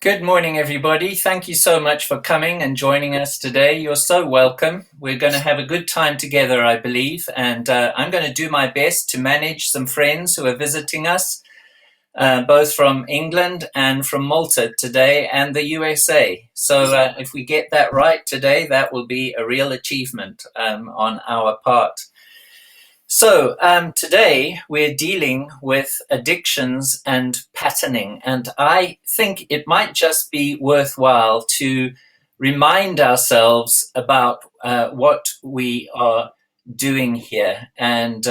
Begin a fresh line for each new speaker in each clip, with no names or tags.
Good morning, everybody. Thank you so much for coming and joining us today. You're so welcome. We're going to have a good time together, I believe, and I'm going to do my best to manage some friends who are visiting us, both from England and from Malta today and the USA. So if we get that right today, that will be a real achievement on our part. So today we're dealing with addictions and patterning, and I think it might just be worthwhile to remind ourselves about what we are doing here and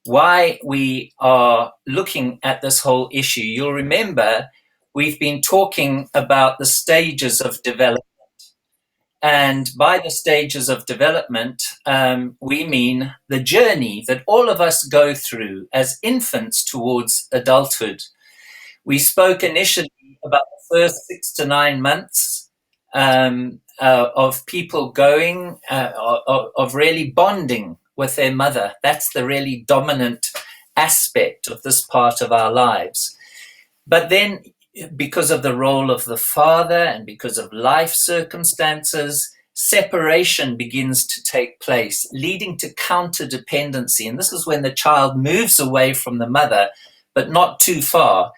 why we are looking at this whole issue. You'll remember we've been talking about the stages of development. And by the stages of development, we mean the journey that all of us go through as infants towards adulthood. We spoke initially about the first 6 to 9 months of people going, of really bonding with their mother. That's the really dominant aspect of this part of our lives. But then, because of the role of the father and because of life circumstances, separation begins to take place, leading to counterdependency. And this is when the child moves away from the mother, but not too far.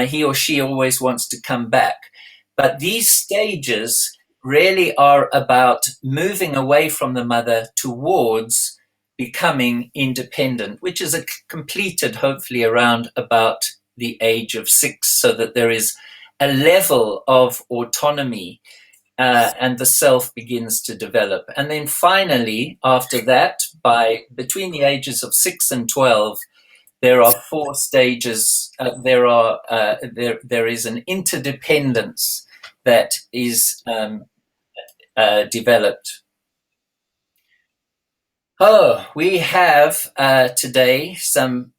He or she always wants to come back. But these stages really are about moving away from the mother towards becoming independent, which is completed hopefully around about the age of 6, so that there is a level of autonomy and the self begins to develop. And then finally, after that, between the ages of 6 and 12, there are 4 stages. There is an interdependence that is developed. We have today some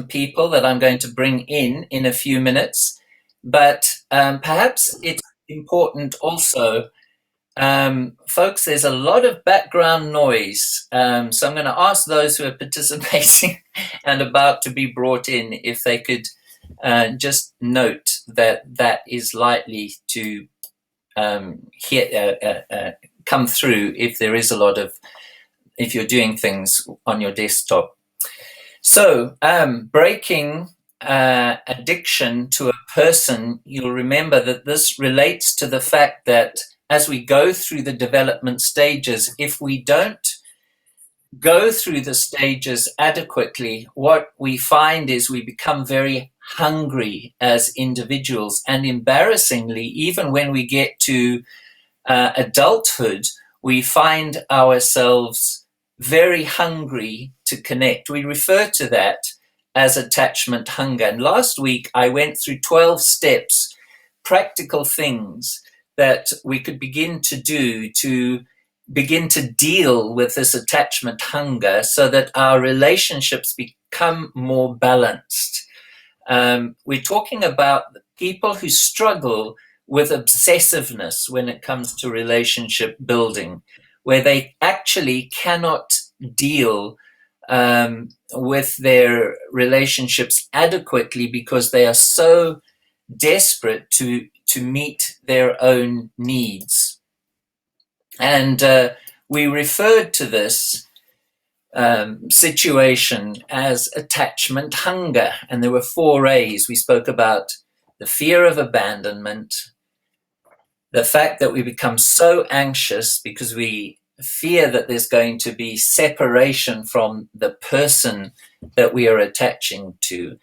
people that I'm going to bring in a few minutes, but perhaps it's important also, folks, there's a lot of background noise, so I'm going to ask those who are participating and about to be brought in if they could just note that is likely to come through if there is a lot of, if you're doing things on your desktop. So breaking addiction to a person, you'll remember that this relates to the fact that as we go through the development stages, if we don't go through the stages adequately, what we find is we become very hungry as individuals. And embarrassingly, even when we get to adulthood, we find ourselves very hungry to connect. We refer to that as attachment hunger. And last week I went through 12 steps, practical things that we could begin to do to begin to deal with this attachment hunger so that our relationships become more balanced. We're talking about people who struggle with obsessiveness when it comes to relationship building, where they actually cannot deal with their relationships adequately because they are so desperate to meet their own needs. And we referred to this situation as attachment hunger. And there were 4 A's. We spoke about the fear of abandonment, the fact that we become so anxious because we fear that there's going to be separation from the person that we are attaching to.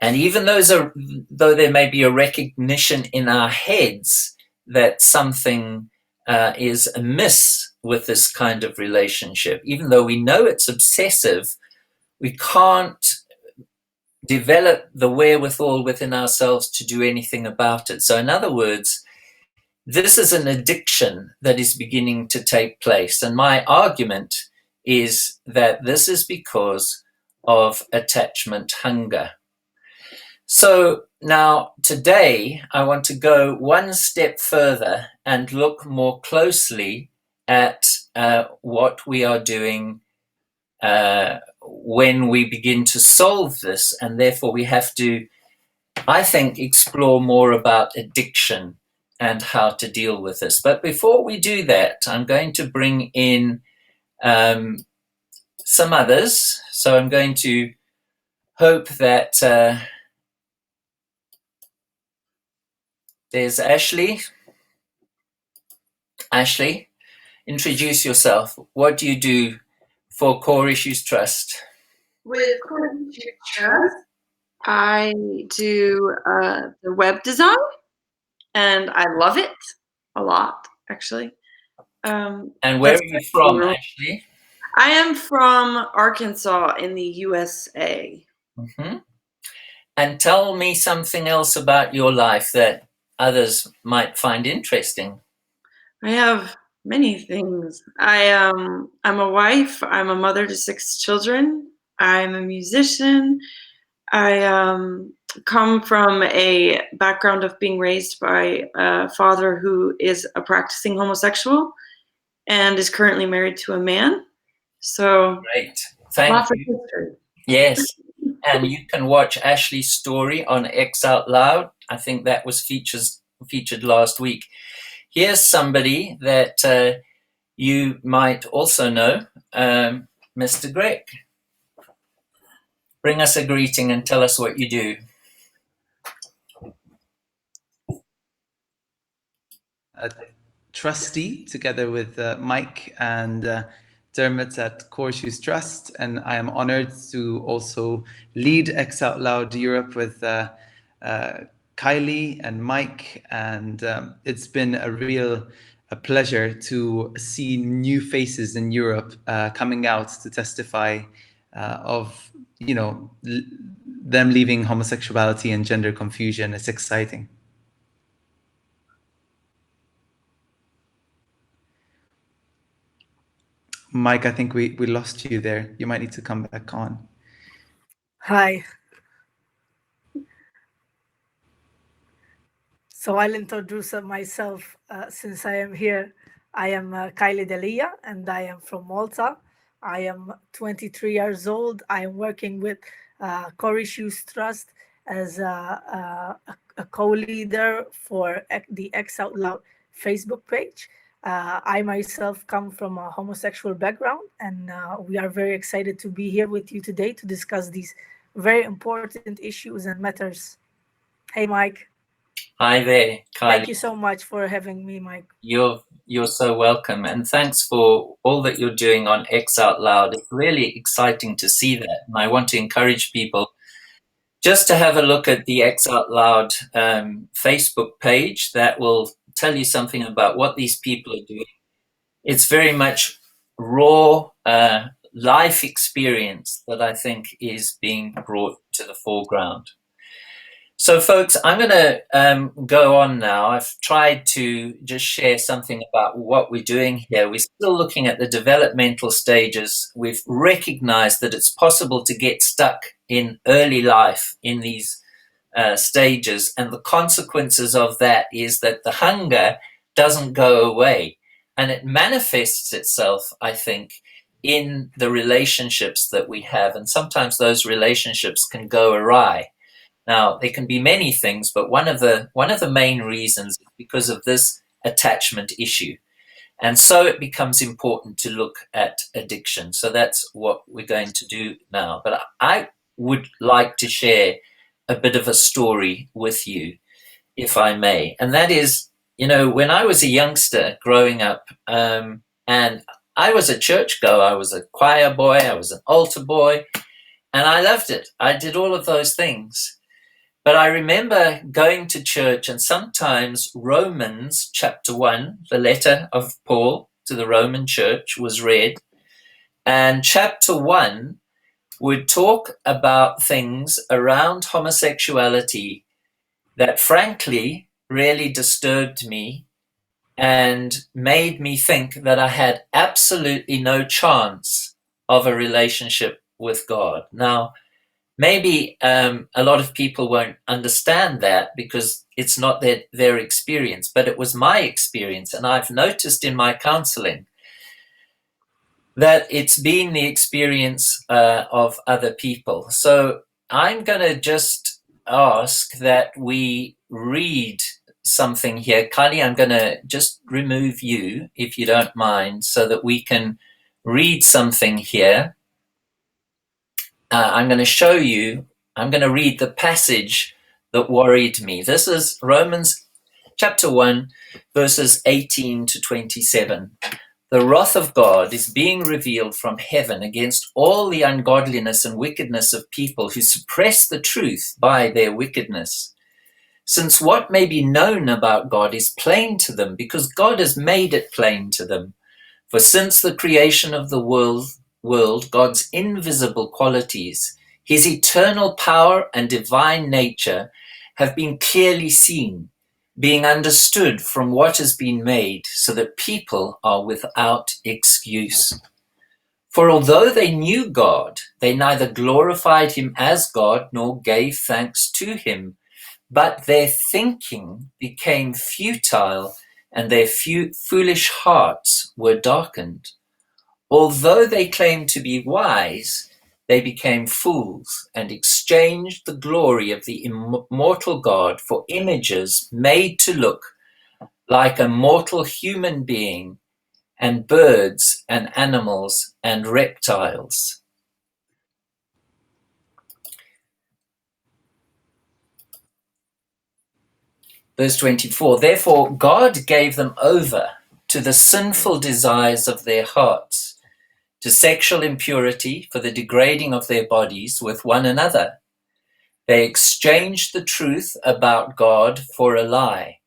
And even though there may be a recognition in our heads that something is amiss with this kind of relationship, even though we know it's obsessive, we can't develop the wherewithal within ourselves to do anything about it. So in other words, this is an addiction that is beginning to take place. And my argument is that this is because of attachment hunger. So now today I want to go one step further and look more closely at what we are doing when we begin to solve this, and therefore we have to I think, explore more about addiction and how to deal with this. But before we do that, I'm going to bring in um, some others. So I'm going to hope that there's Ashley. Ashley, introduce yourself. What do you do for Core Issues Trust?
With Core Issues Trust, I do the web design, and I love it a lot, actually.
And where are you from, Ashley?
I am from Arkansas in the USA.
Mm-hmm. And tell me something else about your life that others might find interesting.
I have many things. I'm a wife. I'm a mother to 6 children. I'm a musician. I come from a background of being raised by a father who is a practicing homosexual and is currently married to a man. So
great. Thank you.
of history.
Yes. And you can watch Ashley's story on X Out Loud. I think that was featured last week. Here's somebody that you might also know, Mr. Greg. Bring us a greeting and tell us what you do.
A trustee together with Mike and Dermot at Core Issues Trust, and I am honored to also lead X Out Loud Europe with Kylie and Mike, and it's been a pleasure to see new faces in Europe coming out to testify of them leaving homosexuality and gender confusion. It's exciting. Mike, I think we lost you there. You might need to come back on.
Hi. So I'll introduce myself since I am here. I am Kylie Delia, and I am from Malta. I am 23 years old. I am working with Core Issues Trust as a co-leader for the X Out Loud Facebook page. I myself come from a homosexual background, and we are very excited to be here with you today to discuss these very important issues and matters. Hey, Mike.
Hi there, Kylie.
Thank you so much for having me, Mike.
You're so welcome, and thanks for all that you're doing on X Out Loud. It's really exciting to see that, and I want to encourage people just to have a look at the X Out Loud Facebook page. That will tell you something about what these people are doing. It's very much raw life experience that I think is being brought to the foreground. So, folks, I'm going to go on now. I've tried to just share something about what we're doing here. We're still looking at the developmental stages. We've recognized that it's possible to get stuck in early life in these stages. And the consequences of that is that the hunger doesn't go away. And it manifests itself, I think, in the relationships that we have. And sometimes those relationships can go awry. Now, there can be many things, but one of the main reasons is because of this attachment issue. And so it becomes important to look at addiction. So that's what we're going to do now. But I would like to share a bit of a story with you, if I may. And that is, when I was a youngster growing up, and I was a churchgoer, I was a choir boy, I was an altar boy, and I loved it. I did all of those things. But I remember going to church, and sometimes Romans chapter 1, the letter of Paul to the Roman church, was read. And chapter 1 would talk about things around homosexuality that frankly really disturbed me and made me think that I had absolutely no chance of a relationship with God. Now, maybe a lot of people won't understand that because it's not their experience, but it was my experience. And I've noticed in my counseling that it's been the experience of other people. So I'm going to just ask that we read something here. Kylie, I'm going to just remove you, if you don't mind, so that we can read something here. I'm going to show you, I'm going to read the passage that worried me. This is Romans chapter 1, verses 18 to 27. The wrath of God is being revealed from heaven against all the ungodliness and wickedness of people who suppress the truth by their wickedness. Since what may be known about God is plain to them, because God has made it plain to them. For since the creation of the world, God's invisible qualities, his eternal power and divine nature, have been clearly seen, being understood from what has been made, so that people are without excuse. For although they knew God, they neither glorified him as God nor gave thanks to him, but their thinking became futile and their foolish hearts were darkened. Although they claimed to be wise, they became fools and exchanged the glory of the immortal God for images made to look like a mortal human being and birds and animals and reptiles. Verse 24, therefore God gave them over to the sinful desires of their hearts, to sexual impurity for the degrading of their bodies with one another. They exchanged the truth about God for a lie,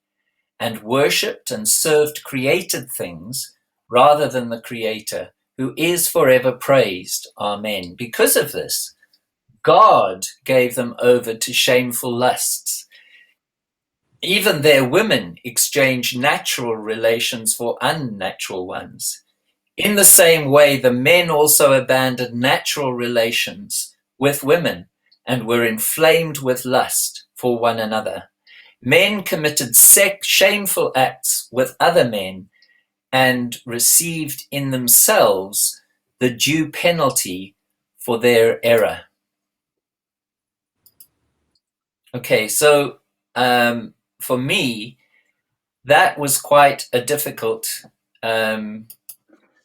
and worshipped and served created things rather than the Creator, who is forever praised. Amen. Because of this, God gave them over to shameful lusts. Even their women exchanged natural relations for unnatural ones. In the same way, the men also abandoned natural relations with women and were inflamed with lust for one another. Men committed shameful acts with other men and received in themselves the due penalty for their error. Okay, so for me, that was quite a difficult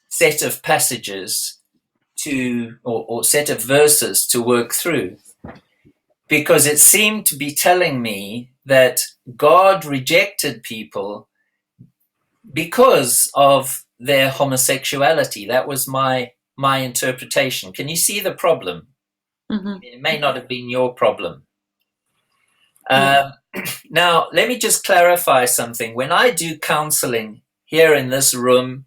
set of passages or set of verses to work through, because it seemed to be telling me that God rejected people because of their homosexuality. That was my interpretation. Can you see the problem?
Mm-hmm.
It may not have been your problem. Now, let me just clarify something. When I do counseling here in this room,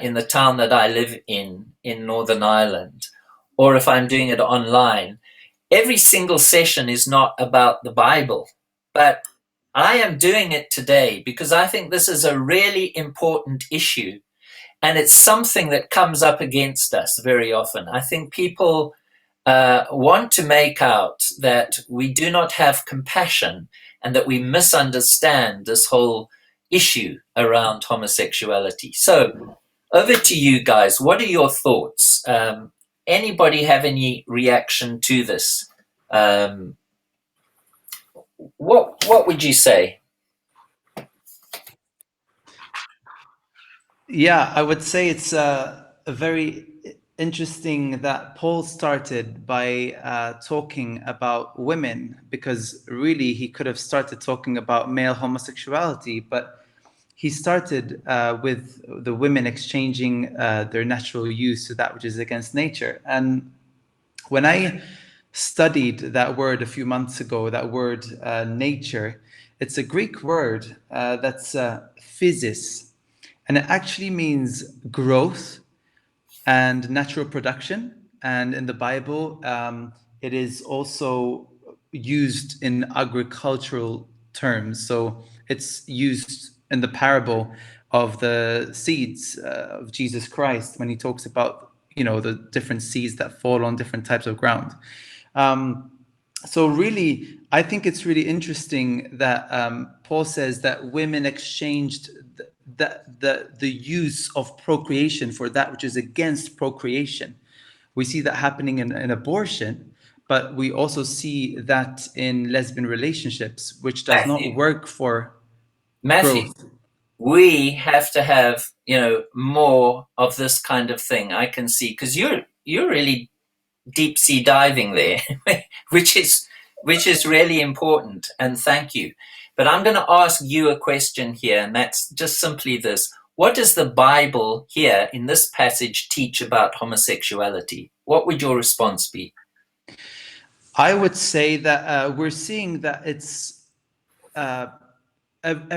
in the town that I live in Northern Ireland, or if I'm doing it online, every single session is not about the Bible, but I am doing it today because I think this is a really important issue, and it's something that comes up against us very often. I think people want to make out that we do not have compassion and that we misunderstand this whole issue around homosexuality. So over to you guys. What are your thoughts? Anybody have any reaction to this? What would you say?
Yeah, I would say it's a very interesting that Paul started by talking about women, because really he could have started talking about male homosexuality, but he started with the women exchanging their natural use to that which is against nature. And when I studied that word a few months ago, that word nature, it's a Greek word that's physis, and it actually means growth and natural production. And in the Bible, it is also used in agricultural terms. So it's used in the parable of the seeds of Jesus Christ, when he talks about, the different seeds that fall on different types of ground. So really, I think it's really interesting that Paul says that women exchanged the use of procreation for that which is against procreation. We see that happening in abortion, but we also see that in lesbian relationships, which does not work for
Matthew,
growth.
we have to have, more of this kind of thing. I can see, because you're really deep sea diving there, which is really important. And thank you. But I'm going to ask you a question here, and that's just simply this: what does the Bible here in this passage teach about homosexuality? What would your response be?
I would say that we're seeing that it's a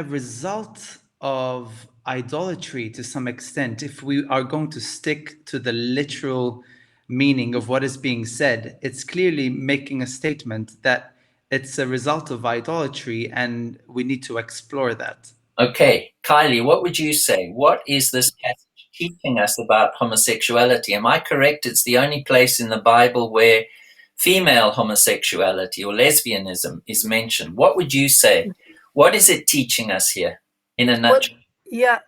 result of idolatry to some extent. If we are going to stick to the literal meaning of what is being said, it's clearly making a statement that it's a result of idolatry, and we need to explore that.
Okay, Kylie, what would you say? What is this passage teaching us about homosexuality? Am I correct? It's the only place in the Bible where female homosexuality or lesbianism is mentioned. What would you say? What is it teaching us here in a nutshell?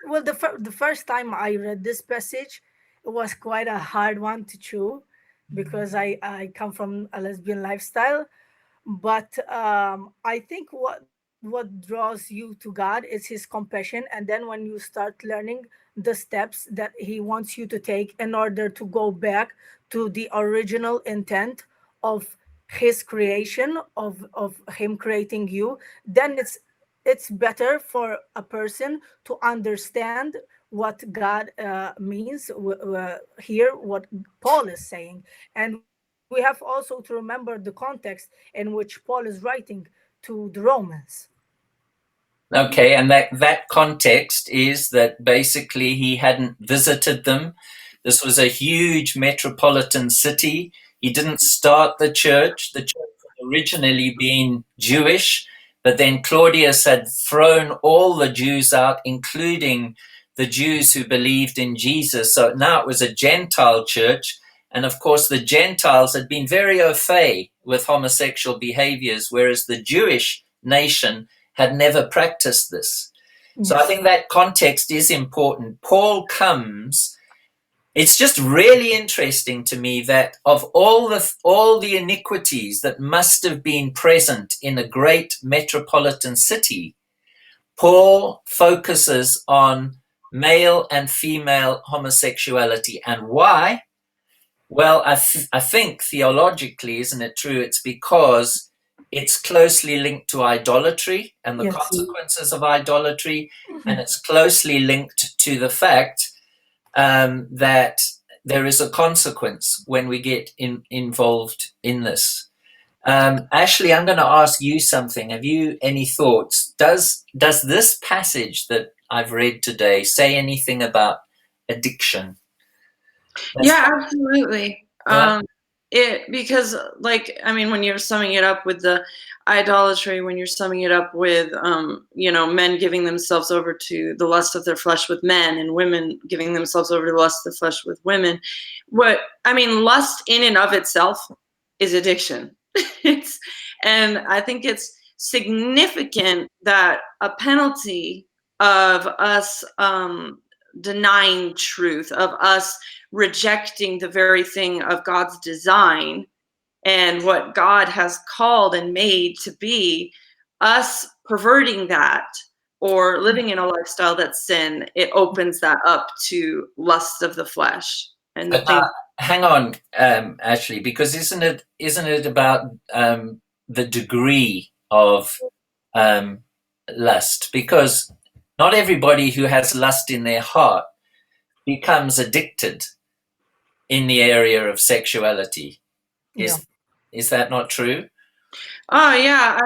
Well, the first time I read this passage, it was quite a hard one to chew because I come from a lesbian lifestyle. But I think what draws you to God is His compassion, and then when you start learning the steps that He wants you to take in order to go back to the original intent of His creation, of Him creating you, then it's better for a person to understand what God means here, what Paul is saying. And we have also to remember the context in which Paul is writing to the Romans.
Okay, and that context is that basically he hadn't visited them. This was a huge metropolitan city. He didn't start the church. The church had originally been Jewish, but then Claudius had thrown all the Jews out, including the Jews who believed in Jesus. So now it was a Gentile church. And of course, the Gentiles had been very au fait with homosexual behaviors, whereas the Jewish nation had never practiced this. So I think that context is important. Paul comes. It's just really interesting to me that of all the iniquities that must have been present in a great metropolitan city, Paul focuses on male and female homosexuality. And why? Well, I think theologically, isn't it true? It's because it's closely linked to idolatry and the consequences of idolatry, and it's closely linked to the fact that there is a consequence when we get involved in this. Ashley, I'm going to ask you something. Have you any thoughts? Does this passage that I've read today say anything about addiction?
Yeah, absolutely. Because when you're summing it up with the idolatry, when you're summing it up with men giving themselves over to the lust of their flesh with men, and women giving themselves over to the lust of the flesh with women, lust in and of itself is addiction. And I think it's significant that a penalty of us denying truth, of us rejecting the very thing of God's design and what God has called and made to be, us perverting that or living in a lifestyle that's sin, it opens that up to lust of the flesh. And
hang on, Ashley, because isn't it about the degree of lust? Because not everybody who has lust in their heart becomes addicted in the area of sexuality. Is that not true?
Oh yeah,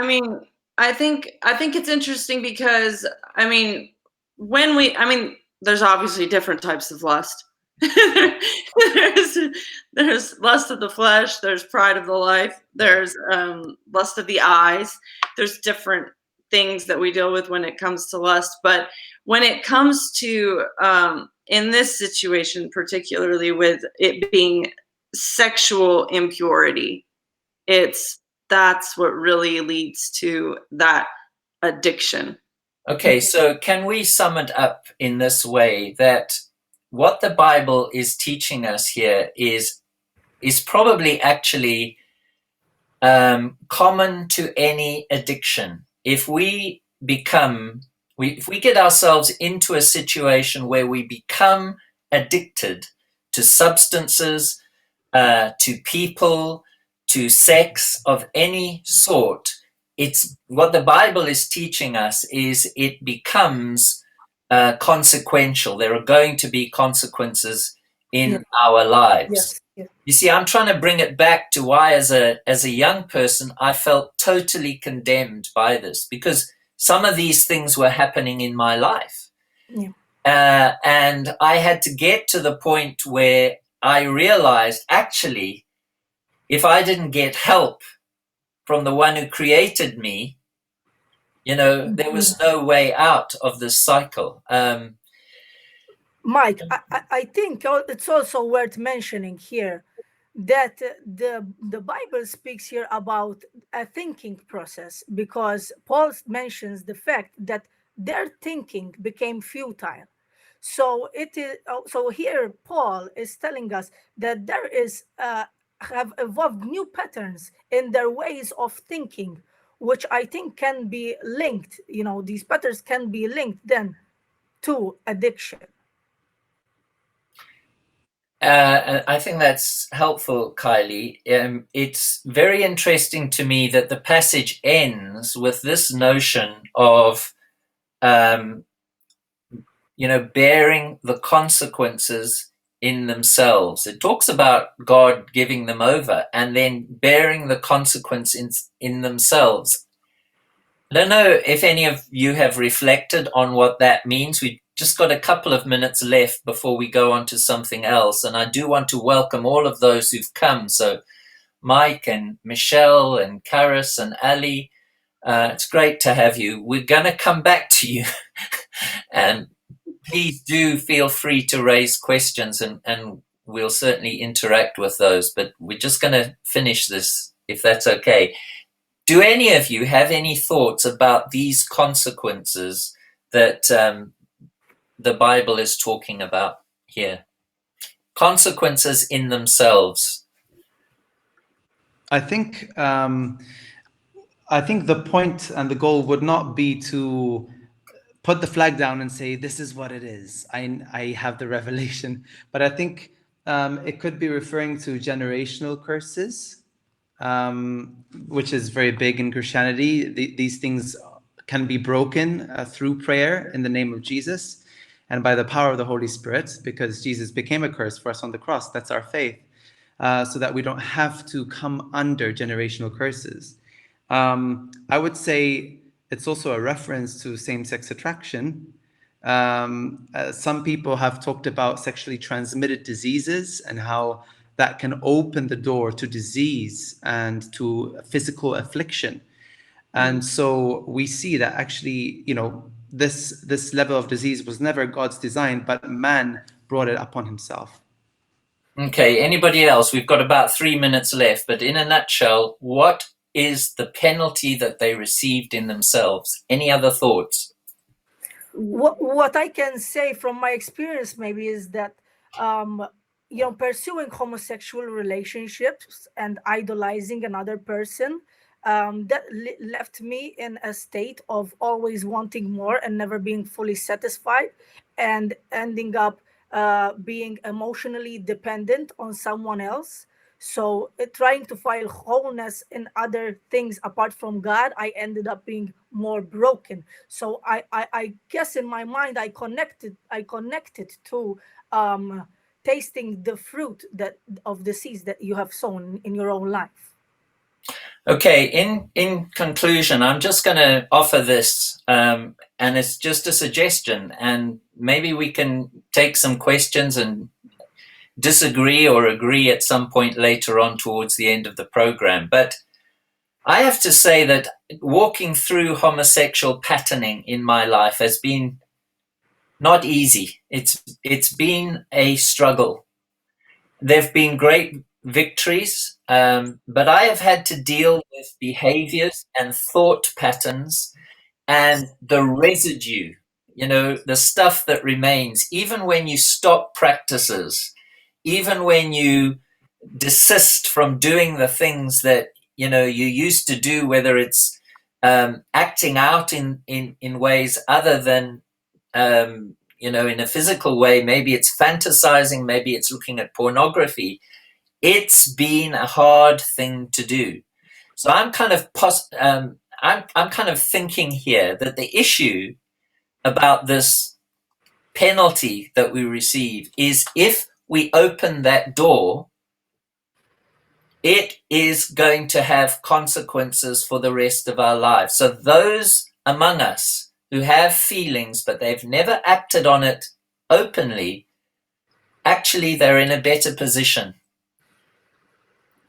I think it's interesting because there's obviously different types of lust. there's lust of the flesh, there's pride of the life, there's lust of the eyes. There's different things that we deal with when it comes to lust, but when it comes to in this situation, particularly with it being sexual impurity, that's what really leads to that addiction.
Okay, so can we sum it up in this way, that what the Bible is teaching us here is probably actually common to any addiction. If we get ourselves into a situation where we become addicted to substances, to people, to sex of any sort, it's what the Bible is teaching us is it becomes consequential. There are going to be consequences in our lives.
Yes.
You see, I'm trying to bring it back to why, as a young person, I felt totally condemned by this, because some of these things were happening in my life. And I had to get to the point where I realized, actually, if I didn't get help from the one who created me, there was no way out of this cycle.
Mike, I think it's also worth mentioning here that the Bible speaks here about a thinking process, because Paul mentions the fact that their thinking became futile. So it is. So here Paul is telling us that there is have evolved new patterns in their ways of thinking, which I think can be linked. These patterns can be linked then to addiction.
I think that's helpful, Kylie. It's very interesting to me that the passage ends with this notion of, bearing the consequences in themselves. It talks about God giving them over and then bearing the consequence in themselves. I don't know if any of you have reflected on what that means. We just got a couple of minutes left before we go on to something else. And I do want to welcome all of those who've come. So Mike and Michelle and Karis and Ali, it's great to have you. We're going to come back to you. And please do feel free to raise questions, and we'll certainly interact with those. But we're just going to finish this, if that's okay. Do any of you have any thoughts about these consequences that the Bible is talking about here? Consequences in themselves.
I think the point and the goal would not be to put the flag down and say, this is what it is. I have the revelation. But I think it could be referring to generational curses, which is very big in Christianity. These things can be broken through prayer in the name of Jesus and by the power of the Holy Spirit, because Jesus became a curse for us on the cross. That's our faith, so that we don't have to come under generational curses. I would say it's also a reference to same-sex attraction. Some people have talked about sexually transmitted diseases and how that can open the door to disease and to physical affliction. And so we see that actually, this level of disease was never God's design, but man brought it upon himself.
Okay, anybody else? We've got about 3 minutes left, but in a nutshell, what is the penalty that they received in themselves? Any other thoughts?
What I can say from my experience maybe is that pursuing homosexual relationships and idolizing another person, that left me in a state of always wanting more and never being fully satisfied, and ending up being emotionally dependent on someone else. So trying to find wholeness in other things apart from God, I ended up being more broken. So I guess in my mind I connected to tasting the fruit of the seeds that you have sown in your own life.
Okay, in conclusion, I'm just going to offer this, and it's just a suggestion, and maybe we can take some questions and disagree or agree at some point later on towards the end of the program. But I have to say that walking through homosexual patterning in my life has been not easy. It's been a struggle. There've been great victories, but I have had to deal with behaviors and thought patterns and the residue, the stuff that remains, even when you stop practices, even when you desist from doing the things that you used to do, whether it's acting out in ways other than, in a physical way. Maybe it's fantasizing, maybe it's looking at pornography. It's been a hard thing to do. So I'm kind of I'm kind of thinking here that the issue about this penalty that we receive is, if we open that door, it is going to have consequences for the rest of our lives. So those among us who have feelings but they've never acted on it openly, actually they're in a better position.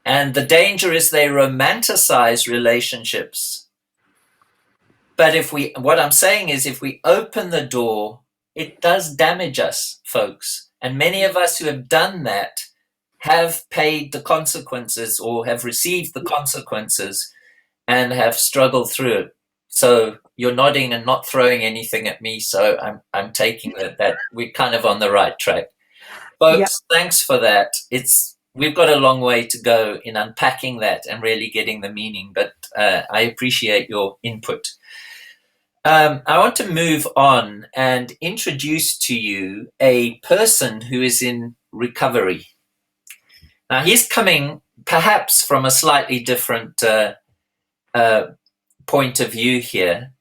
And the danger is they romanticize relationships. But what I'm saying is, if we open the door, it does damage us, folks. And many of us who have done that have paid the consequences, or have received the consequences, and have struggled through it. So you're nodding and not throwing anything at me. So I'm taking that we're kind of on the right track. Folks, Thanks for that. We've got a long way to go in unpacking that and really getting the meaning, but I appreciate your input. I want to move on and introduce to you a person who is in recovery. Now, he's coming perhaps from a slightly different point of view here.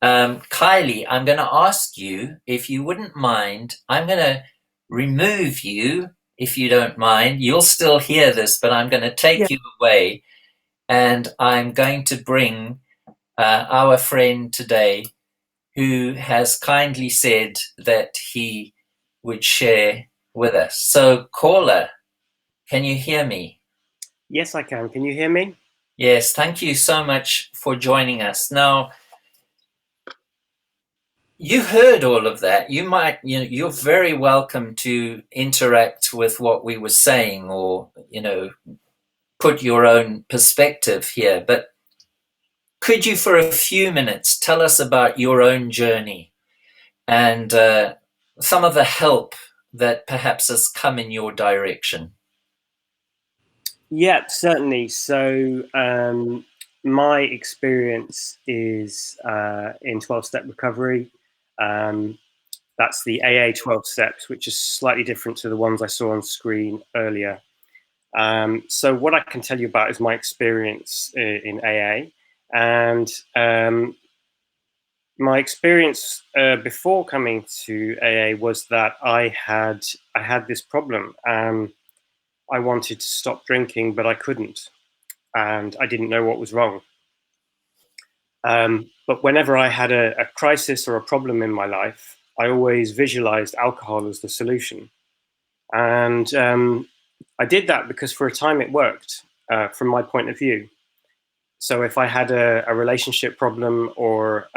Kylie, I'm going to ask you, if you wouldn't mind, I'm going to remove you, if you don't mind. You'll still hear this, but I'm going to take you away, and I'm going to bring our friend today, who has kindly said that he would share with us. So, caller, can you hear me?
Yes, I can. Can you hear me?
Yes, thank you so much for joining us. Now, you heard all of that. You're very welcome to interact with what we were saying, or, put your own perspective here. But could you, for a few minutes, tell us about your own journey and some of the help that perhaps has come in your direction?
Yeah, certainly. So my experience is in 12-step recovery. That's the AA 12 steps, which is slightly different to the ones I saw on screen earlier. So what I can tell you about is my experience in AA. And my experience before coming to AA was that I had this problem. I wanted to stop drinking, but I couldn't, and I didn't know what was wrong. But whenever I had a crisis or a problem in my life, I always visualized alcohol as the solution. And I did that because for a time it worked from my point of view. So if I had a relationship problem, or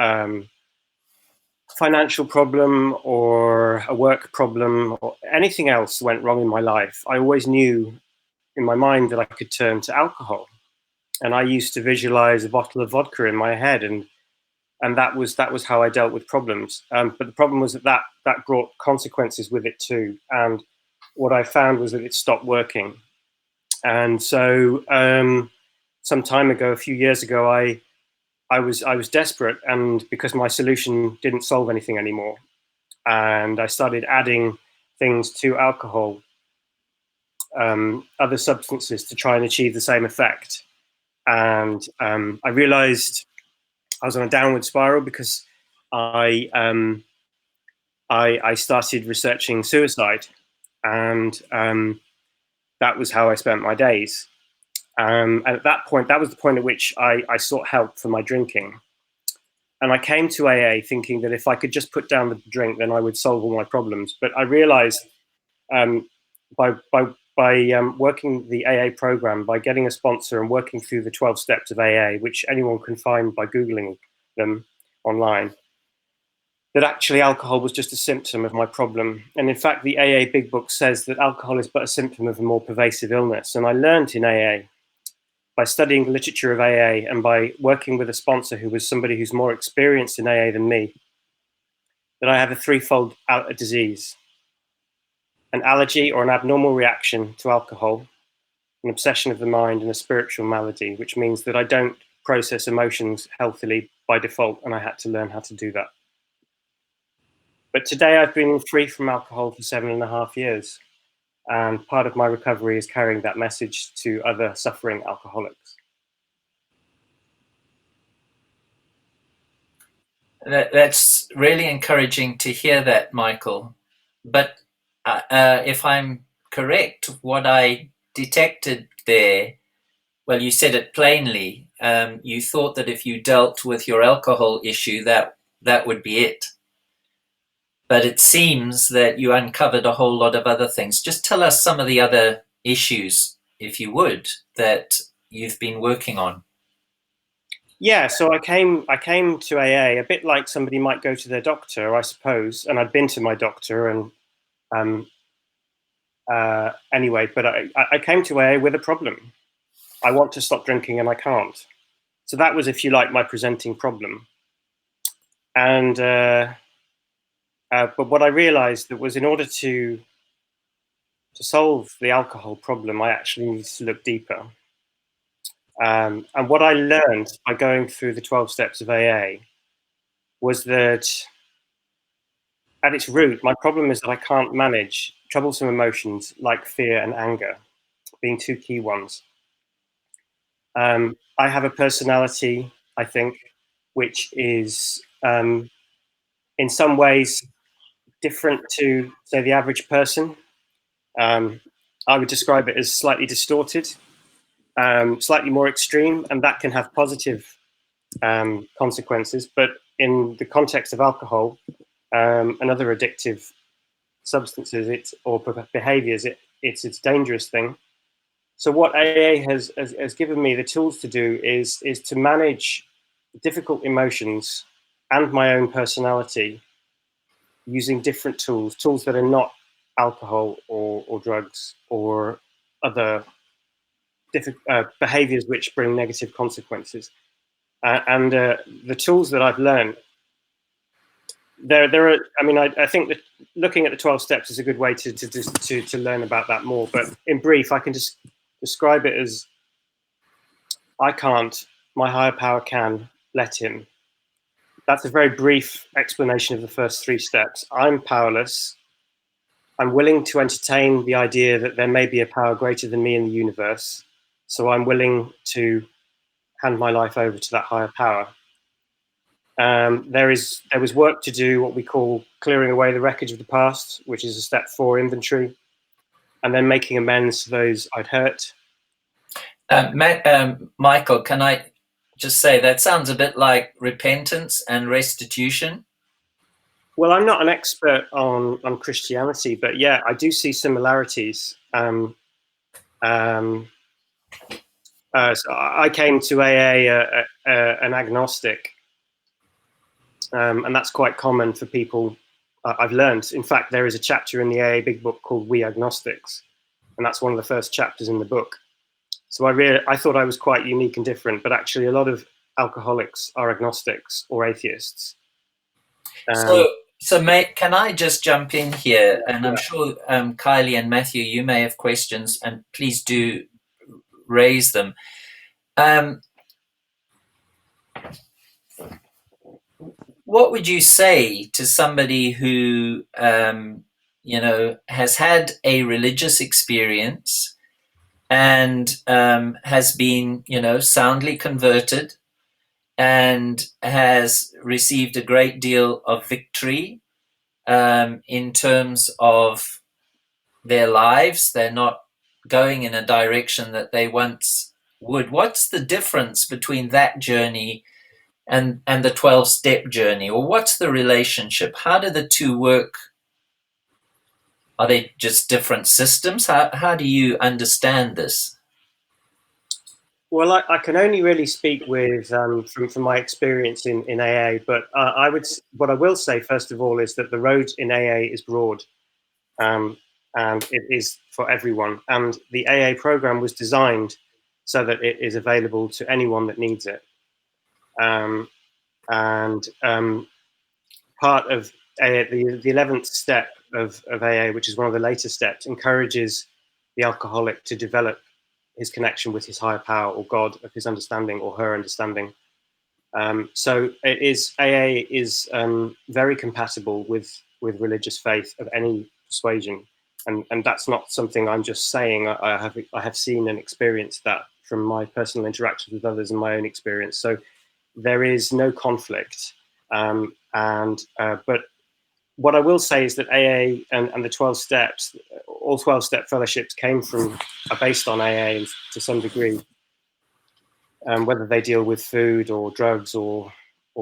financial problem, or a work problem, or anything else went wrong in my life, I always knew in my mind that I could turn to alcohol. And I used to visualize a bottle of vodka in my head, and that was how I dealt with problems. But the problem was that brought consequences with it too. And what I found was that it stopped working. And so some time ago, a few years ago, I was desperate, and because my solution didn't solve anything anymore, and I started adding things to alcohol, other substances, to try and achieve the same effect. And I realized I was on a downward spiral, because I started researching suicide, and that was how I spent my days. And at that point, that was the point at which I sought help for my drinking. And I came to AA thinking that if I could just put down the drink, then I would solve all my problems. But I realized by working the AA program, by getting a sponsor and working through the 12 steps of AA, which anyone can find by Googling them online, that actually alcohol was just a symptom of my problem. And in fact, the AA Big Book says that alcohol is but a symptom of a more pervasive illness. And I learned in AA, by studying the literature of AA and by working with a sponsor who was somebody who's more experienced in AA than me, that I have a threefold disease: an allergy or an abnormal reaction to alcohol, an obsession of the mind, and a spiritual malady, which means that I don't process emotions healthily by default, and I had to learn how to do that. But today I've been free from alcohol for 7.5 years, and part of my recovery is carrying that message to other suffering alcoholics.
That's really encouraging to hear that, Michael. But if I'm correct, what I detected there, well, you said it plainly. You thought that if you dealt with your alcohol issue, that would be it. But it seems that you uncovered a whole lot of other things. Just tell us some of the other issues, if you would, that you've been working on.
Yeah, so I came to AA a bit like somebody might go to their doctor, I suppose, and I'd been to my doctor, and anyway, but I came to AA with a problem. I want to stop drinking and I can't. So that was, if you like, my presenting problem. And but what I realized that was, in order to solve the alcohol problem, I actually needed to look deeper. And what I learned by going through the 12 steps of AA was that at its root, my problem is that I can't manage troublesome emotions like fear and anger, being two key ones. I have a personality, I think, which is in some ways different to, say, the average person. I would describe it as slightly distorted, slightly more extreme, and that can have positive consequences. But in the context of alcohol and other addictive substances or behaviors, it's a dangerous thing. So what AA has given me the tools to do is to manage difficult emotions and my own personality using different tools that are not alcohol or drugs or other behaviors which bring negative consequences. And the tools that I've learned, there are. I mean, I think that looking at the 12 steps is a good way to learn about that more. But in brief, I can just describe it as: I can't, my higher power can, let him. That's a very brief explanation of the first 3 steps. I'm powerless. I'm willing to entertain the idea that there may be a power greater than me in the universe. So I'm willing to hand my life over to that higher power. There was work to do, what we call clearing away the wreckage of the past, which is a step 4 inventory, and then making amends to those I'd hurt.
Michael, can I just say that sounds a bit like repentance and restitution?
Well, I'm not an expert on Christianity, but yeah, I do see similarities. So I came to AA an agnostic, and that's quite common for people. I've learned. In fact, there is a chapter in the AA Big Book called We Agnostics, and that's one of the first chapters in the book. So I thought I was quite unique and different, but actually a lot of alcoholics are agnostics or atheists.
So mate, can I just jump in here? And I'm sure Kylie and Matthew, you may have questions, and please do raise them. What would you say to somebody who, has had a religious experience and has been, soundly converted and has received a great deal of victory in terms of their lives? They're not going in a direction that they once would. What's the difference between that journey and the 12-step journey? Or what's the relationship? How do the two work? Are they just different systems? How do you understand this?
Well, I can only really speak with from my experience in AA, but what I will say first of all is that the road in AA is broad, and it is for everyone. And the AA program was designed so that it is available to anyone that needs it. Part of AA, the 11th step of AA, which is one of the later steps, encourages the alcoholic to develop his connection with his higher power or God of his understanding or her understanding. So it is AA is very compatible with religious faith of any persuasion, and that's not something I'm just saying. I have seen and experienced that from my personal interactions with others and my own experience. So there is no conflict, but what I will say is that AA and the 12 steps, all 12 step fellowships are based on AA to some degree. Whether they deal with food or drugs or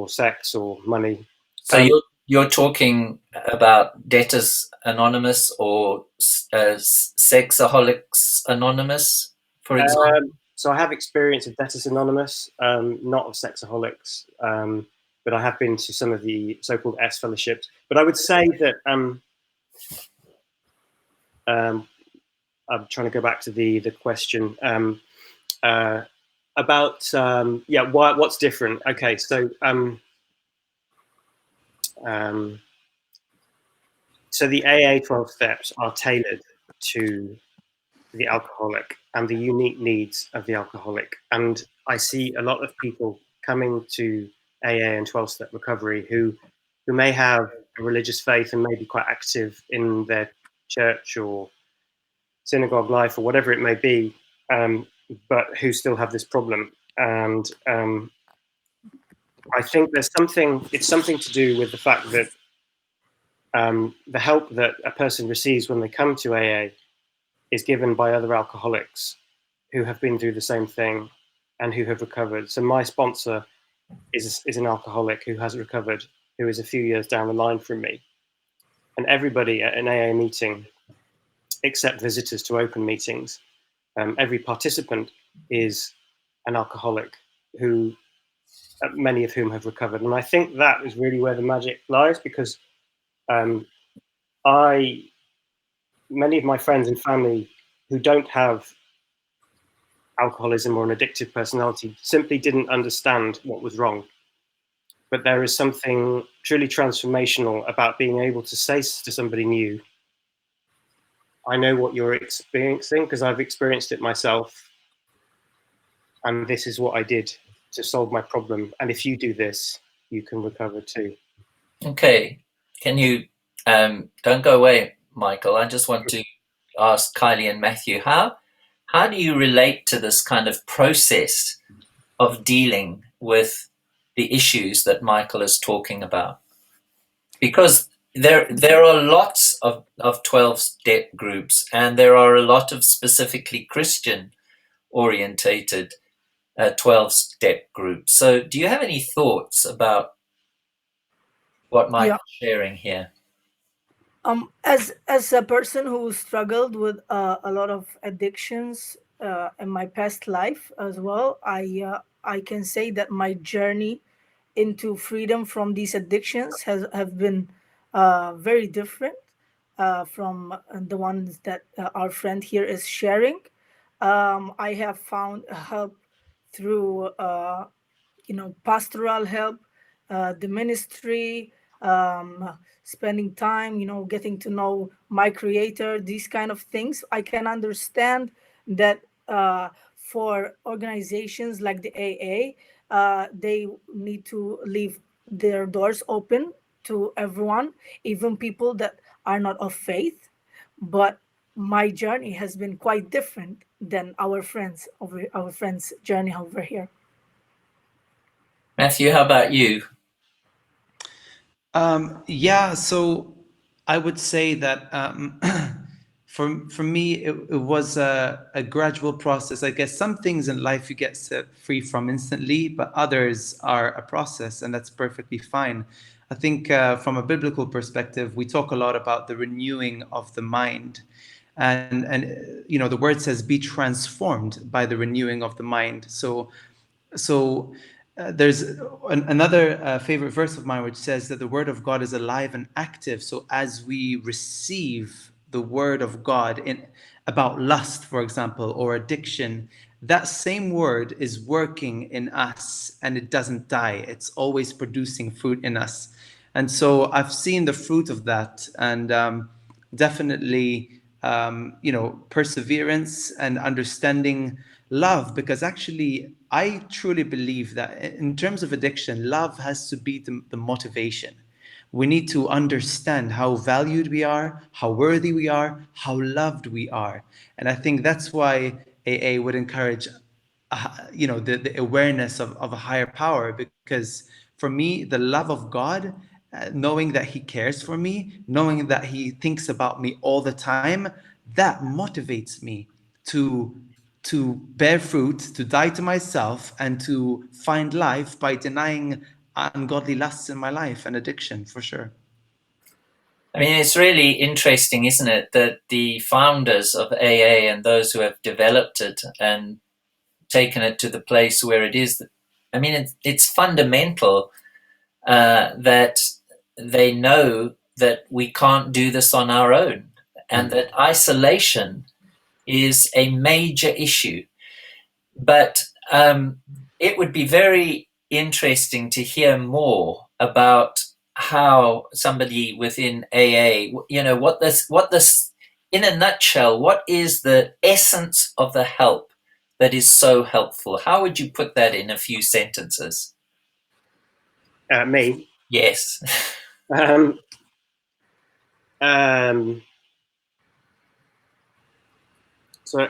sex or money.
So you're talking about Debtors Anonymous or Sexaholics Anonymous, for example?
So I have experience of Debtors Anonymous, not of Sexaholics, but I have been to some of the so-called S fellowships. But I would say that I'm trying to go back to the question about what's different. Okay, so so the AA 12 steps are tailored to the alcoholic and the unique needs of the alcoholic. And I see a lot of people coming to AA and 12-step recovery who may have a religious faith and may be quite active in their church or synagogue life or whatever it may be, but who still have this problem. And I think it's something to do with the fact that the help that a person receives when they come to AA is given by other alcoholics who have been through the same thing and who have recovered. So my sponsor is an alcoholic who has recovered, who is a few years down the line from me. And everybody at an AA meeting, except visitors to open meetings, every participant is an alcoholic who, many of whom have recovered. And I think that is really where the magic lies, because many of my friends and family who don't have alcoholism or an addictive personality simply didn't understand what was wrong. But there is something truly transformational about being able to say to somebody new, I know what you're experiencing because I've experienced it myself. And this is what I did to solve my problem. And if you do this, you can recover too.
Okay. Can you, don't go away, Michael. I just want to ask Kylie and Matthew, how do you relate to this kind of process of dealing with the issues that Michael is talking about? Because there are lots of 12-step groups, and there are a lot of specifically Christian orientated 12-step groups. So do you have any thoughts about what Michael's sharing here?
As a person who struggled with a lot of addictions in my past life as well, I can say that my journey into freedom from these addictions have been very different from the ones that our friend here is sharing. I have found help through pastoral help, the ministry, spending time, getting to know my creator, these kind of things. I can understand that for organizations like the AA, they need to leave their doors open to everyone, even people that are not of faith. But my journey has been quite different than our friends' journey over here.
Matthew, how about you?
So I would say that for me, it was a gradual process. I guess some things in life you get set free from instantly, but others are a process, and that's perfectly fine. I think from a biblical perspective, we talk a lot about the renewing of the mind. And the word says, be transformed by the renewing of the mind. So there's another favorite verse of mine which says that the word of God is alive and active. So as we receive the word of God about lust, for example, or addiction, that same word is working in us and it doesn't die. It's always producing fruit in us. And so I've seen the fruit of that, and definitely perseverance and understanding love, because actually I truly believe that in terms of addiction, love has to be the motivation. We need to understand how valued we are, how worthy we are, how loved we are. And I think that's why AA would encourage the awareness of a higher power, because for me, the love of God, knowing that he cares for me, knowing that he thinks about me all the time, that motivates me to bear fruit, to die to myself, and to find life by denying ungodly lusts in my life and addiction, for sure.
I mean, it's really interesting, isn't it, that the founders of AA and those who have developed it and taken it to the place where it is, I mean, it's fundamental that they know that we can't do this on our own, and that isolation is a major issue. But it would be very interesting to hear more about how somebody within AA, what this, in a nutshell, what is the essence of the help that is so helpful? How would you put that in a few sentences?
Me?
Yes.
So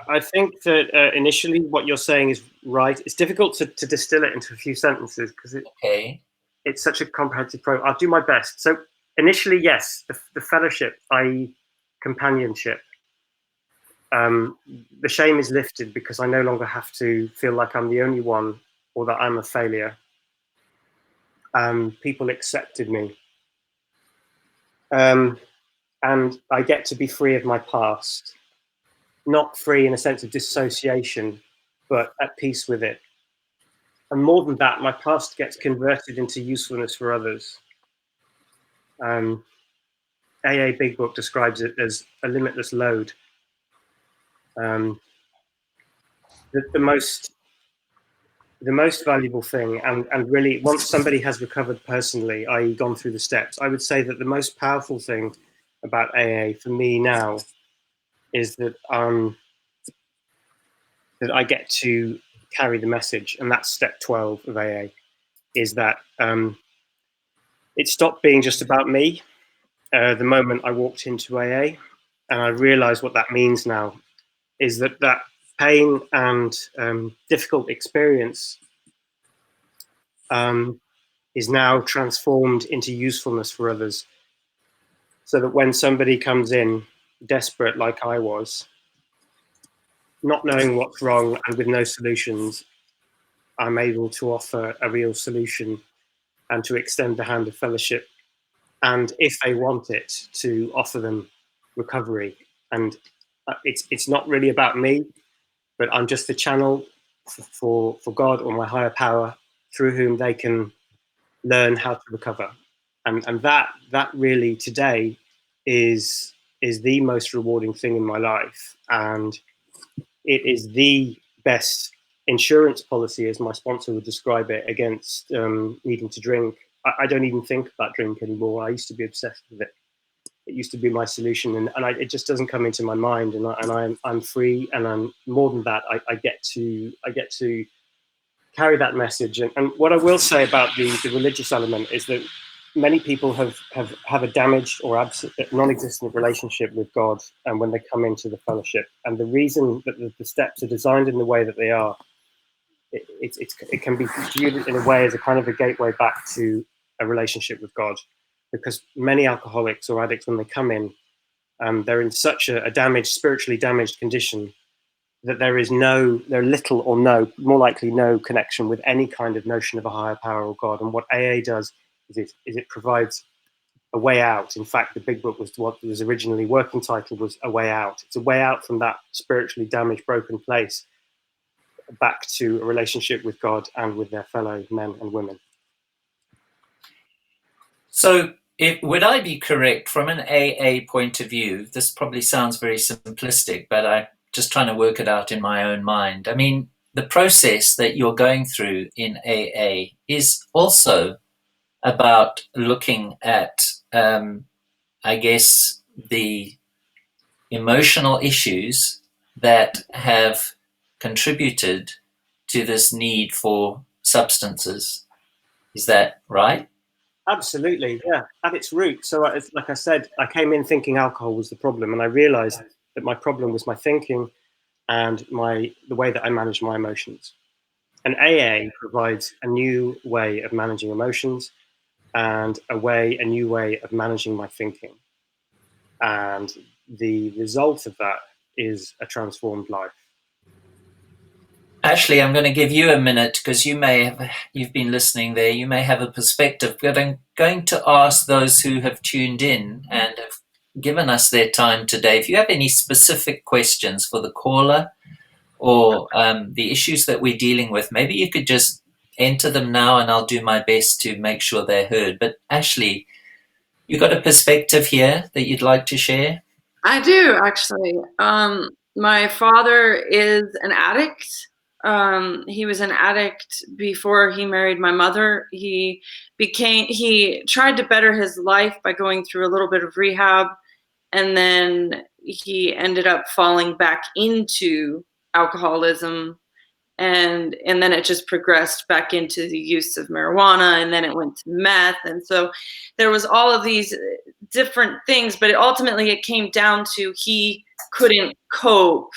I think that initially what you're saying is right. It's difficult to distill it into a few sentences because it's such a comprehensive program. I'll do my best. So initially, yes, the fellowship, i.e. companionship, the shame is lifted because I no longer have to feel like I'm the only one or that I'm a failure. People accepted me. And I get to be free of my past. Not free in a sense of dissociation, but at peace with it. And more than that, my past gets converted into usefulness for others. AA Big Book describes it as a limitless load. The most valuable thing, and really once somebody has recovered personally, i.e. gone through the steps, I would say that the most powerful thing about AA for me now is that that I get to carry the message, and that's step 12 of AA, is that it stopped being just about me the moment I walked into AA, and I realized what that means now is that pain and difficult experience is now transformed into usefulness for others, so that when somebody comes in desperate like I was, not knowing what's wrong and with no solutions, I'm able to offer a real solution and to extend the hand of fellowship, and if they want it, to offer them recovery. And it's not really about me, but I'm just the channel for God or my higher power through whom they can learn how to recover. And that really today is the most rewarding thing in my life, and it is the best insurance policy, as my sponsor would describe it, against needing to drink. I don't even think about drink anymore. I used to be obsessed with it. It used to be my solution, and it just doesn't come into my mind. And I'm free, and I'm more than that. I get to carry that message. And what I will say about the religious element is that many people have a damaged or non-existent relationship with God, and when they come into the fellowship, and the reason that the steps are designed in the way that they are, it can be viewed in a way as a kind of a gateway back to a relationship with God, because many alcoholics or addicts, when they come in, they're in such a spiritually damaged condition that there is little or no, more likely no connection with any kind of notion of a higher power or God. And what AA does is it provides a way out. In fact, the Big Book was what was originally working title was A Way Out. It's a way out from that spiritually damaged, broken place back to a relationship with God and with their fellow men and women.
So would I be correct from an AA point of view? This probably sounds very simplistic, but I'm just trying to work it out in my own mind. I mean, the process that you're going through in AA is also about looking at, I guess, the emotional issues that have contributed to this need for substances. Is that right?
Absolutely, yeah, at its root. So, like I said, I came in thinking alcohol was the problem, and I realized that my problem was my thinking and the way that I manage my emotions. And AA provides a new way of managing emotions and a new way of managing my thinking. And the result of that is a transformed life.
Ashley, I'm going to give you a minute because you've been listening there. You may have a perspective, but I'm going to ask those who have tuned in and have given us their time today. If you have any specific questions for the caller or the issues that we're dealing with, maybe you could just enter them now and I'll do my best to make sure they're heard. But Ashley, you got a perspective here that you'd like to share?
I do, actually. My father is an addict. He was an addict before he married my mother. He tried to better his life by going through a little bit of rehab, and then he ended up falling back into alcoholism, and then it just progressed back into the use of marijuana, and then it went to meth. And so there was all of these different things, but ultimately it came down to he couldn't cope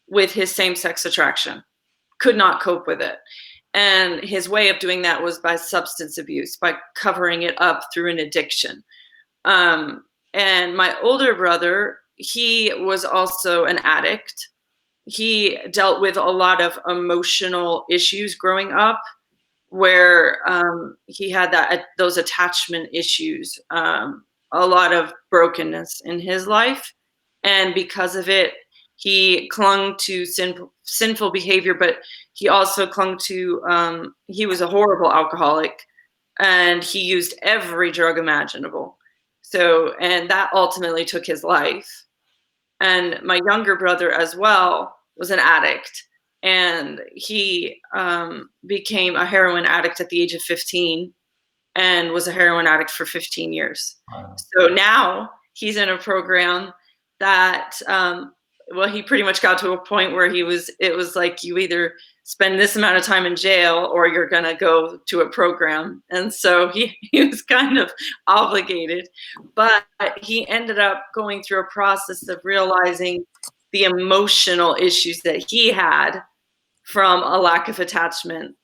with his same-sex attraction, could not cope with it. And his way of doing that was by substance abuse, by covering it up through an addiction. And my older brother, he was also an addict. He dealt with a lot of emotional issues growing up, where he had those attachment issues, a lot of brokenness in his life. And because of it, he clung to sinful behavior, but he also clung to, he was a horrible alcoholic, and he used every drug imaginable. So, and that ultimately took his life. And my younger brother as well was an addict, and he became a heroin addict at the age of 15 and was a heroin addict for 15 years.
Wow.
So now he's in a program that, well, he pretty much got to a point where it was like, you either spend this amount of time in jail or you're going to go to a program. And so he was kind of obligated, but he ended up going through a process of realizing the emotional issues that he had from a lack of attachment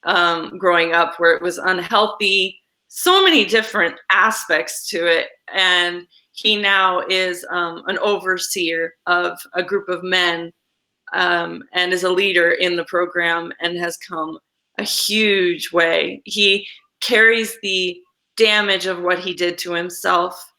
growing up, where it was unhealthy, so many different aspects to it. And he now is an overseer of a group of men, and is a leader in the program, and has come a huge way. He carries the damage of what he did to himself.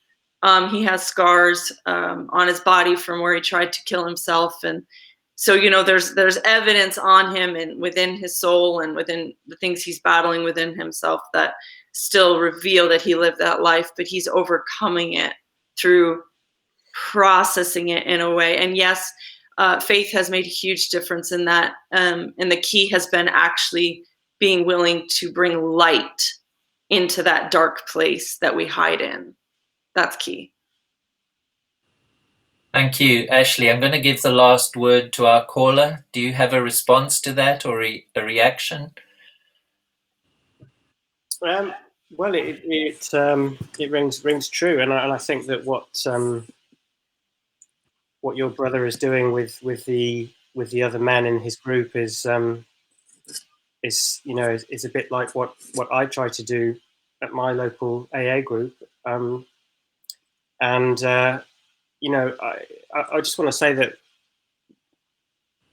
He has scars on his body from where he tried to kill himself. And so, you know, there's evidence on him and within his soul and within the things he's battling within himself that still reveal that he lived that life, but he's overcoming it through processing it in a way. And yes, faith has made a huge difference in that. And the key has been actually being willing to bring light into that dark place that we hide in. That's key.
Thank you, Ashley. I'm going to give the last word to our caller. Do you have a response to that or a reaction?
Well, it rings true, and I think that what your brother is doing with the other men in his group is a bit like what I try to do at my local AA group, I just want to say that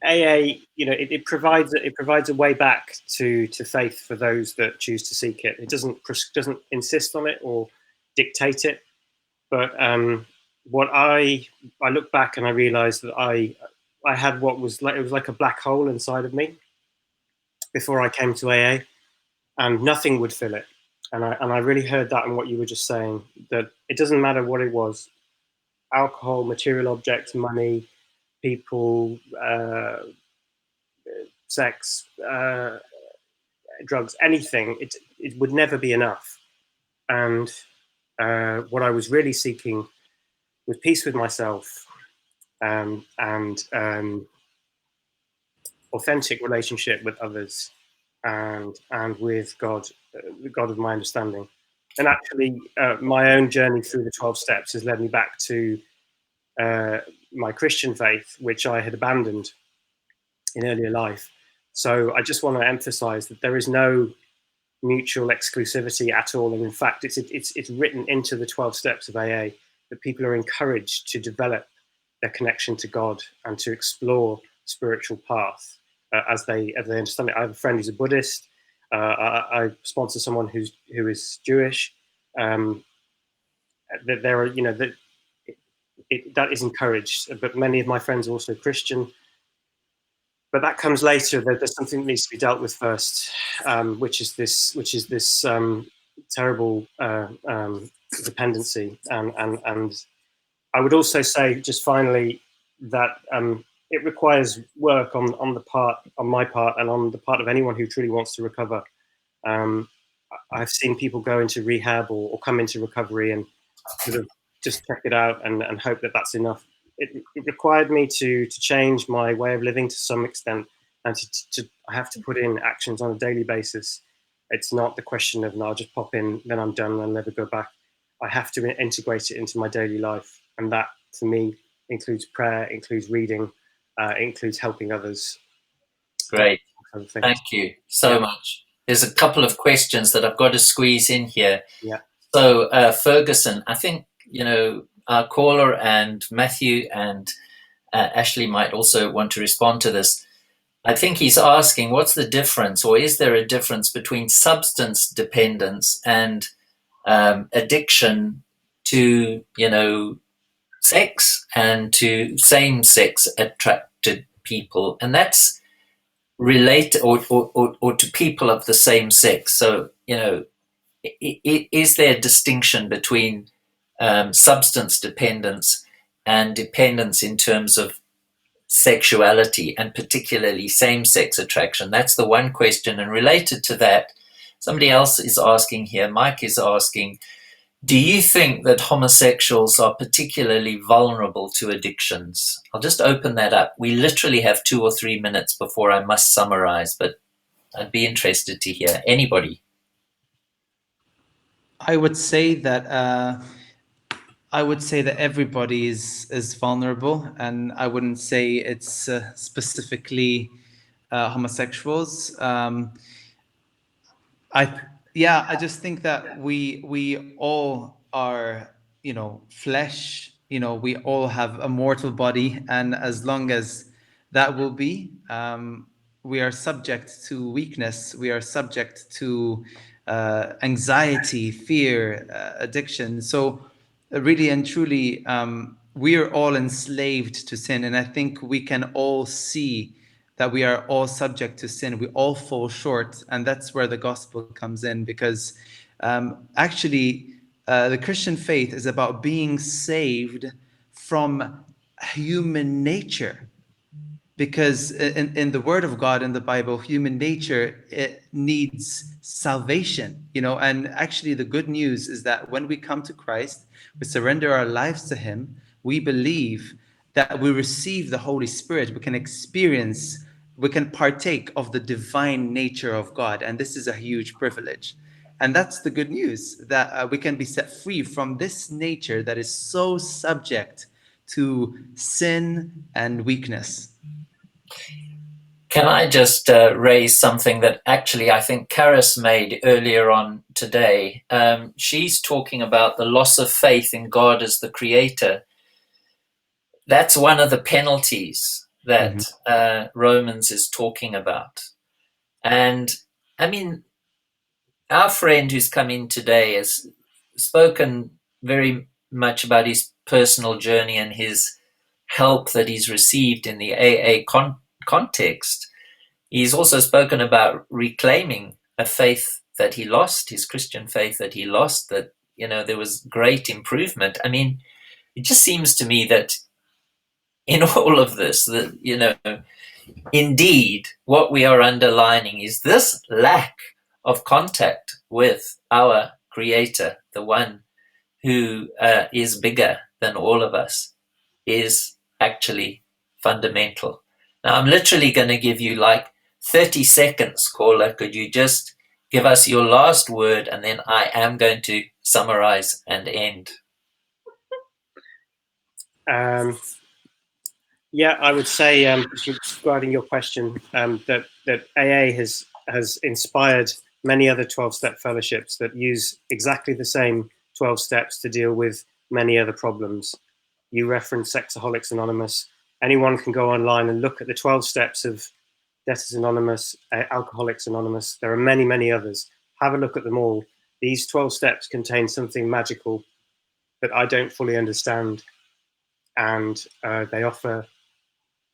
AA, it provides a way back to faith for those that choose to seek it. It doesn't insist on it or dictate it, but what I look back and I realized that I had it was like a black hole inside of me before I came to AA, and nothing would fill it. And I really heard that in what you were just saying, that it doesn't matter what it was: alcohol, material objects, money, people, sex, drugs, anything. It would never be enough. And what I was really seeking was peace with myself, and authentic relationship with others, and with God, the God of my understanding. And actually, my own journey through the 12 steps has led me back to my Christian faith, which I had abandoned in earlier life. So I just want to emphasize that there is no mutual exclusivity at all. And in fact, it's written into the 12 steps of AA that people are encouraged to develop their connection to God and to explore spiritual path as they understand it. I have a friend who's a Buddhist. I sponsor someone who is Jewish. That there are, that is encouraged, but many of my friends are also Christian. But that comes later. There's something that needs to be dealt with first, which is this terrible dependency. And I would also say, just finally, that it requires work on my part, and on the part of anyone who truly wants to recover. I've seen people go into rehab or come into recovery and sort of just check it out and hope that that's enough. It required me to change my way of living to some extent, and I have to put in actions on a daily basis. It's not the question of, no, I'll just pop in, then I'm done, and I'll never go back. I have to integrate it into my daily life, and that for me includes prayer, includes reading, includes helping others.
Great. Thank you so much. There's a couple of questions that I've got to squeeze in here.
Yeah.
So Ferguson, I think, our caller and Matthew and Ashley might also want to respond to this. I think he's asking, what's the difference, or is there a difference between substance dependence and addiction to, sex and to same-sex attracted people? And that's related, or to people of the same sex. So, is there a distinction between substance dependence and dependence in terms of sexuality, and particularly same-sex attraction? That's the one question. And related to that, somebody else is asking here, Mike is asking, do you think that homosexuals are particularly vulnerable to addictions? I'll just open that up. We literally have 2 or 3 minutes before I must summarize, but I'd be interested to hear. Anybody?
I would say that everybody is vulnerable, and I wouldn't say it's specifically homosexuals. I just think that we all are, flesh. We all have a mortal body, and as long as that will be, we are subject to weakness. We are subject to anxiety, fear, addiction. So really and truly, we are all enslaved to sin. And I think we can all see that we are all subject to sin. We all fall short. And that's where the gospel comes in, because actually, the Christian faith is about being saved from human nature. Because in the Word of God, in the Bible, human nature, it needs salvation, and actually the good news is that when we come to Christ, we surrender our lives to Him, we believe that we receive the Holy Spirit, we can partake of the divine nature of God, and this is a huge privilege. And that's the good news, that we can be set free from this nature that is so subject to sin and weakness.
Can I just raise something that actually I think Karis made earlier on today? She's talking about the loss of faith in God as the creator. That's one of the penalties that Romans is talking about. And I mean, our friend who's come in today has spoken very much about his personal journey and his help that he's received in the AA context. He's also spoken about reclaiming a faith that he lost, his Christian faith that he lost, that, there was great improvement. I mean, it just seems to me that in all of this, that, indeed, what we are underlining is this lack of contact with our Creator, the one who is bigger than all of us, is actually fundamental. Now, I'm literally going to give you like 30 seconds, caller. Could you just give us your last word, and then I am going to summarize and end.
Yeah, I would say, regarding your question, that AA has inspired many other 12-step fellowships that use exactly the same 12 steps to deal with many other problems. You referenced Sexaholics Anonymous. Anyone can go online and look at the 12 steps of Debtors Anonymous, Alcoholics Anonymous. There are many, many others. Have a look at them all. These 12 steps contain something magical that I don't fully understand, and they offer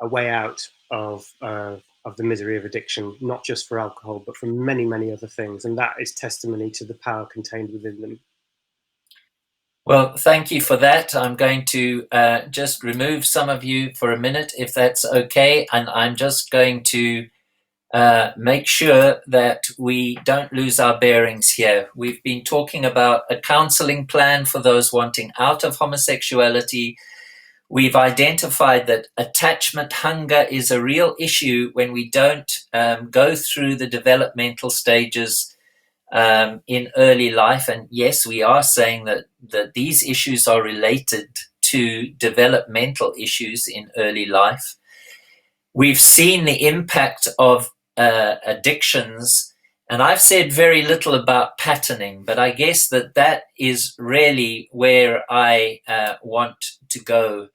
a way out of the misery of addiction, not just for alcohol, but for many, many other things. And that is testimony to the power contained within them.
Well, thank you for that. I'm going to just remove some of you for a minute, if that's okay. And I'm just going to make sure that we don't lose our bearings here. We've been talking about a counseling plan for those wanting out of homosexuality. We've identified that attachment hunger is a real issue when we don't go through the developmental stages in early life. And yes, we are saying that these issues are related to developmental issues in early life. We've seen the impact of addictions, and I've said very little about patterning, but I guess that is really where I want to go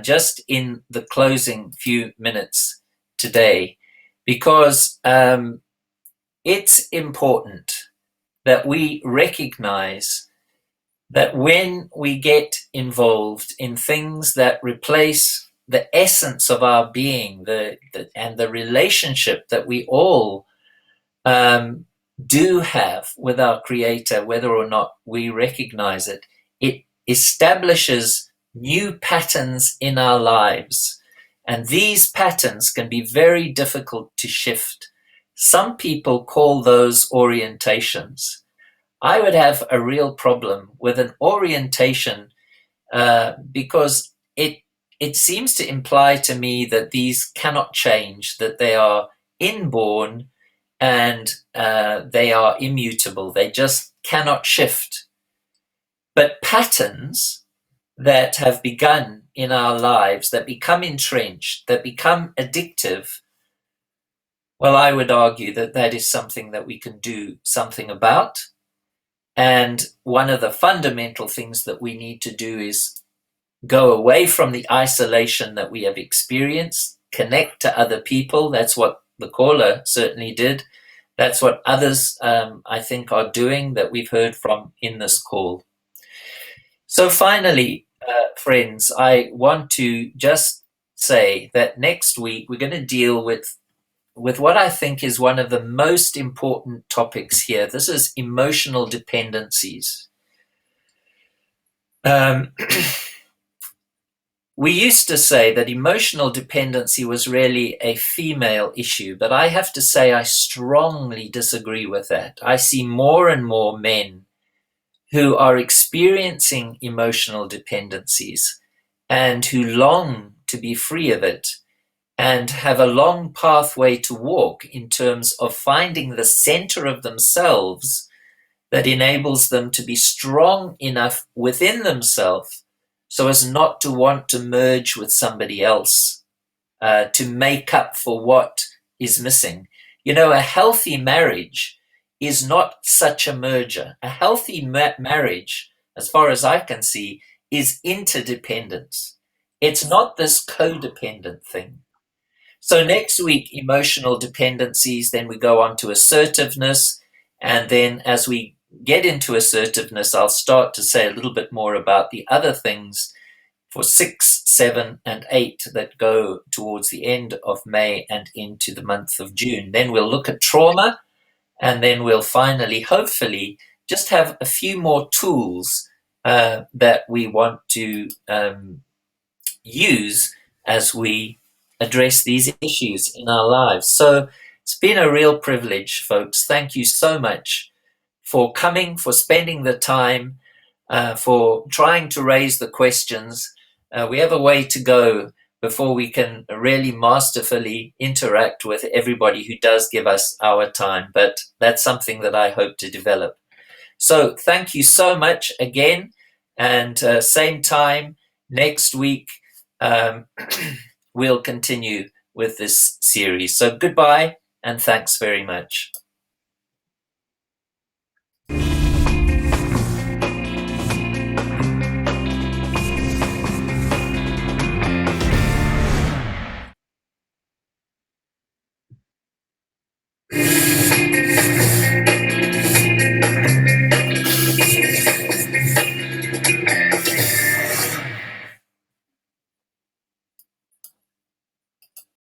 just in the closing few minutes today, because it's important that we recognize that when we get involved in things that replace the essence of our being, and the relationship that we all do have with our Creator, whether or not we recognize it, it establishes new patterns in our lives. And these patterns can be very difficult to shift. Some people call those orientations. I would have a real problem with an orientation because it seems to imply to me that these cannot change, that they are inborn and they are immutable. They just cannot shift. But patterns that have begun in our lives, that become entrenched, that become addictive, well, I would argue that that is something that we can do something about. And one of the fundamental things that we need to do is go away from the isolation that we have experienced, connect to other people. That's what the caller certainly did. That's what others, I think, are doing that we've heard from in this call. So finally, friends, I want to just say that next week we're going to deal with what I think is one of the most important topics here. This is emotional dependencies. We used to say that emotional dependency was really a female issue, but I have to say I strongly disagree with that. I see more and more men who are experiencing emotional dependencies and who long to be free of it and have a long pathway to walk in terms of finding the center of themselves that enables them to be strong enough within themselves so as not to want to merge with somebody else to make up for what is missing. You know, a healthy marriage is not such a merger. A healthy marriage, as far as I can see, is interdependence. It's not this codependent thing. So next week, emotional dependencies, then we go on to assertiveness. And then as we get into assertiveness, I'll start to say a little bit more about the other things for 6, 7, and 8 that go towards the end of May and into the month of June. Then we'll look at trauma, and then we'll finally, hopefully, just have a few more tools that we want to use as we address these issues in our lives. So it's been a real privilege, folks. Thank you so much for coming, for spending the time, for trying to raise the questions. We have a way to go before we can really masterfully interact with everybody who does give us our time. But that's something that I hope to develop. So thank you so much again. And same time next week, we'll continue with this series. So goodbye and thanks very much.